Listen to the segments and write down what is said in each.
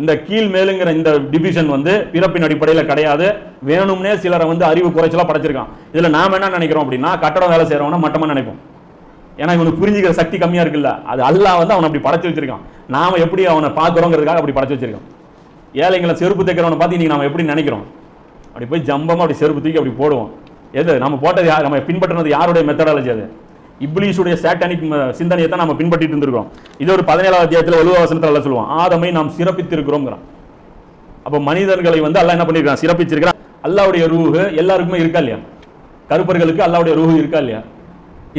இந்த கீழ் மேலுங்கிற இந்த டிவிஷன் வந்து பிறப்பின் அடிப்படையில் கிடையாது. வேணும்னே சிலரை வந்து அறிவு குறைச்சலா படைச்சிருக்கான். இதுல நாம என்ன நினைக்கிறோம் அப்படின்னா, கட்டடம் வேலை செய்யறவன மட்டமா நினைப்போம். ஏன்னா இவனுக்கு புரிஞ்சுக்கிற சக்தி கம்மியா இருக்குல்ல, அது அல்லாஹ் வந்து அவனை அப்படி படைச்சு வச்சிருக்கான். நாம எப்படி அவனை பார்க்கிறோங்கிறதுக்காக அப்படி படைச்சு வச்சிருக்கான். ஏழைங்களை செருப்பு தைக்கிறவனை பார்த்து இன்னைக்கு நாம எப்படி நினைக்கிறோம், அப்படி போய் ஜம்பமா அப்படி செருப்பு தூக்கி அப்படி போடுவோம். எது நம்ம போட்டது யார், நம்ம பின்பற்றினது யாருடைய மெத்தடாலஜி? அது இப்லீஸுடைய சாட்டானிக் சிந்தனையை தான் நம்ம பின்பற்றிட்டு இருந்திருக்கோம். இது ஒரு 17வது அத்தியாயத்தில் 70வது வசனத்தில் அல்லாஹ் சொல்லுவான், ஆதமை நாம் சிறப்பித்திருக்கிறோம்ங்கிறான். அப்போ மனிதர்களை வந்து அல்லாஹ் என்ன பண்ணிருக்கான், சிறப்பிச்சிருக்கிறான். அல்லாஹ்வுடைய ரூஹு எல்லாருக்குமே இருக்கா இல்லையா? கருப்பர்களுக்கு அல்லாஹ்வுடைய ரூஹு இருக்கா இல்லையா?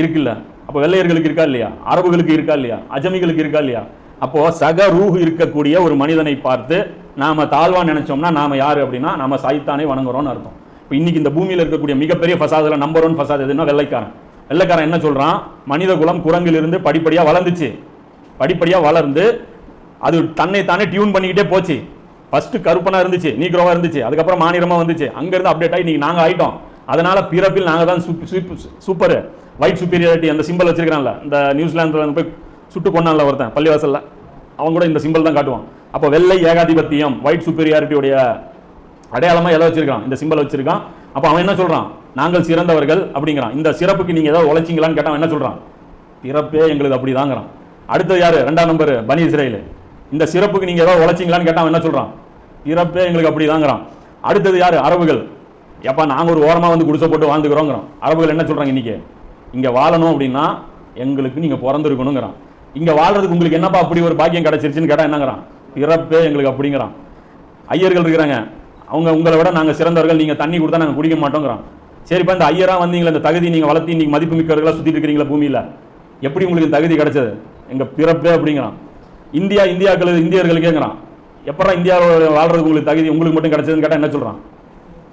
இருக்குல்ல. அப்போ வெள்ளையர்களுக்கு இருக்கா இல்லையா? அரபுகளுக்கு இருக்கா இல்லையா? அஜமிகளுக்கு இருக்கா இல்லையா? அப்போ சக ரூஹு இருக்கக்கூடிய ஒரு மனிதனை பார்த்து நாம தாழ்வா நினைச்சோம்னா நாம யாரு அப்படின்னா நாம சைத்தானை வணங்குறோம்னு அர்த்தம். இப்போ இன்னைக்கு இந்த பூமியில இருக்கக்கூடிய மிகப்பெரிய ஃபசாதுல நம்பர் 1 ஃபசாத் எதுன்னா வெள்ளைக்காரன். வெள்ளைக்காரன் என்ன சொல்றான், மனித குலம் குரங்கிலிருந்து படிப்படியா வளர்ந்துச்சு, படிப்படியா வளர்ந்து அது தன்னை தானே டியூன் பண்ணிக்கிட்டே போச்சு. ஃபர்ஸ்ட் கருப்பனா இருந்துச்சு, நீக்ரோவா இருந்துச்சு, அதுக்கப்புறம் மாநிலமா வந்துச்சு, அங்க இருந்து அப்டேட் ஆகி இன்னைக்கு நாங்க ஆயிட்டோம். அதனால பிறப்பில் நாங்க தான் சூப்பர் ஒயிட் சுப்பீரியாரிட்டி அந்த சிம்பிள் வச்சிருக்கான்ல, இந்த நியூசிலாந்துல போய் சுட்டு கொண்டான்ல ஒருத்தன் பள்ளிவாசல்ல, அவன் கூட இந்த சிம்பிள் தான் காட்டுவான். அப்போ வெள்ளை ஏகாதிபத்தியம் ஒயிட் சுப்பீரியாரிட்டியுடைய அடையாளமா எதை வச்சிருக்கான், இந்த சிம்பிள் வச்சிருக்கான். அப்போ அவன் என்ன சொல்றான், நாங்கள் சிறந்தவர்கள் அப்படிங்கிறான். இந்த சிறப்புக்கு நீங்க ஏதாவது உழைச்சிங்களான்னு கேட்டான், என்ன சொல்றான், பிறப்பே எங்களுக்கு அப்படிதாங்கிறான். அடுத்தது யாரு, 2ஆம் நம்பர் பனி இஸ்ரேல். இந்த சிறப்புக்கு நீங்க ஏதாவது உழைச்சிங்களான்னு கேட்டான், என்ன சொல்றான், பிறப்பே எங்களுக்கு அப்படிதாங்கிறான். அடுத்தது யாரு, அரபுகள். எப்பா நாங்க ஒரு ஓரமா வந்து குடிசை போட்டு வாழ்ந்துக்கிறோங்கிறோம். அரபுகள் என்ன சொல்றாங்க, இன்னைக்கு இங்க வாழணும் அப்படின்னா எங்களுக்கு நீங்க பிறந்திருக்கணுங்கிறான். இங்க வாழ்றதுக்கு உங்களுக்கு என்னப்பா அப்படி ஒரு பாக்கியம் கிடைச்சிருச்சுன்னு கேட்டா என்னங்கிறான், பிறப்பே எங்களுக்கு அப்படிங்கிறான். ஐயர்கள் இருக்கிறாங்க, அவங்க உங்களை விட நாங்க சிறந்தவர்கள், நீங்க தண்ணி கொடுத்தா நாங்க குடிக்க மாட்டோங்கிறான். சரிப்பா இந்த ஐயரா வந்தீங்களா, இந்த தகுதி நீங்க வளர்த்தி இன்னைக்கு மதிப்பு மிக்கவர்களா சுத்திட்டு இருக்கிறீங்களா பூமியில, எப்படி உங்களுக்கு தகுதி கிடைச்சது, எங்க பிறப்பே அப்படிங்கிறான். இந்தியர்கள் கேட்கிறான், எப்படா இந்தியாவில் வாழ்றதுக்கு உங்களுக்கு தகுதி உங்களுக்கு மட்டும் கிடைச்சதுன்னு கேட்டா என்ன சொல்றான்,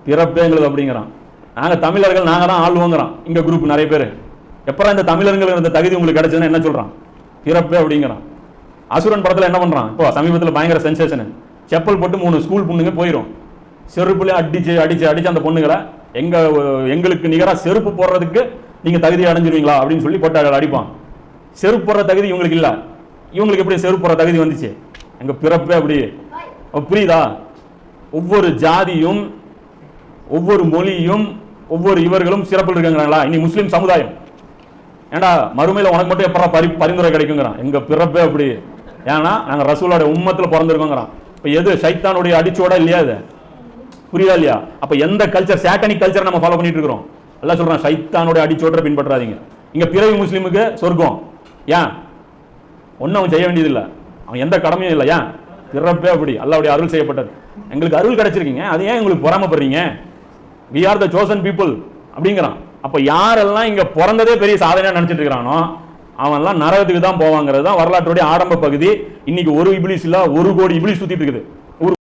பிறப்பே எங்களுக்கு அப்படிங்கிறான். நாங்க தமிழர்கள் நாங்க தான் ஆள்வோங்கிறான். இங்க குரூப் நிறைய பேர், எப்படா இந்த தமிழர்கள் இந்த தகுதி உங்களுக்கு கிடைச்சதுன்னு என்ன சொல்றான், பிறப்பே அப்படிங்கிறான். அசுரன் படத்துல என்ன பண்றான், இப்போ சமீபத்தில் பயங்கர சென்சேஷன், செப்பல் போட்டு 3 ஸ்கூல் பொண்ணுங்க போயிடும், செருப்புல அடிச்சு அடிச்சு அடிச்சு அந்த பொண்ணுங்களை எங்களுக்கு நிகரா செருப்பு போடுறதுக்கு நீங்க தகுதி அடைஞ்சிருவீங்களா அப்படின்னு சொல்லி போட்டு அடிப்பான். செருப்பு போடுற தகுதி இவங்களுக்கு இல்ல, இவங்களுக்கு எப்படி செருப்பு போடுற தகுதி வந்துச்சு, எங்க பிறப்பே அப்படி. புரியுதா? ஒவ்வொரு ஜாதியும் ஒவ்வொரு மொழியும் ஒவ்வொரு இவர்களும் சிறப்பில் இருக்காங்களா. இனி முஸ்லீம் சமுதாயம் ஏண்டா மறுமையில உனக்கு மட்டும் எப்படா பரிந்துரை கிடைக்குங்கிறான், எங்க பிறப்பே அப்படி. ஏன்னா நாங்க ரசூலோட உம்மத்துல பிறந்திருக்கோங்கிறான். இப்ப எது சைத்தானுடைய அடிச்சோட இல்லையா, அது புரியுதா இல்லையா? அப்ப எந்த கல்ச்சர், சாட்டனிக் கல்ச்சர் நம்ம ஃபாலோ பண்ணிட்டு இருக்கிறோம். எல்லாம் சொல்றான் சைத்தானுடைய அடிச்சோட பின்பற்றாதீங்க. இங்க பிறவி முஸ்லீமுக்கு சொர்க்கம், ஏன் ஒன்னும் அவன் செய்ய வேண்டியது இல்லை, அவன் எந்த கடமையும் இல்லை. ஏன் பிறப்பே அப்படி, அல்லாஹ்வுடைய அருள் செய்யப்பட்டது, எங்களுக்கு அருள் கிடைச்சிருக்கீங்க, அது ஏன் உங்களுக்கு பொறாமப்படுறீங்க, we are the chosen people அப்படிங்கிறான். அப்ப யாரெல்லாம் இங்க பிறந்ததே பெரிய சாதனையா நினைச்சிட்டு இருக்கிறானோ அவன்லாம் நரகத்துக்கு தான் போவாங்கிறது தான் வரலாற்றுடைய ஆரம்ப பகுதி. இன்னைக்கு ஒரு இப்லீஸ் இல்ல 1 கோடி இப்லீஸ் சுத்திட்டு இருக்குது.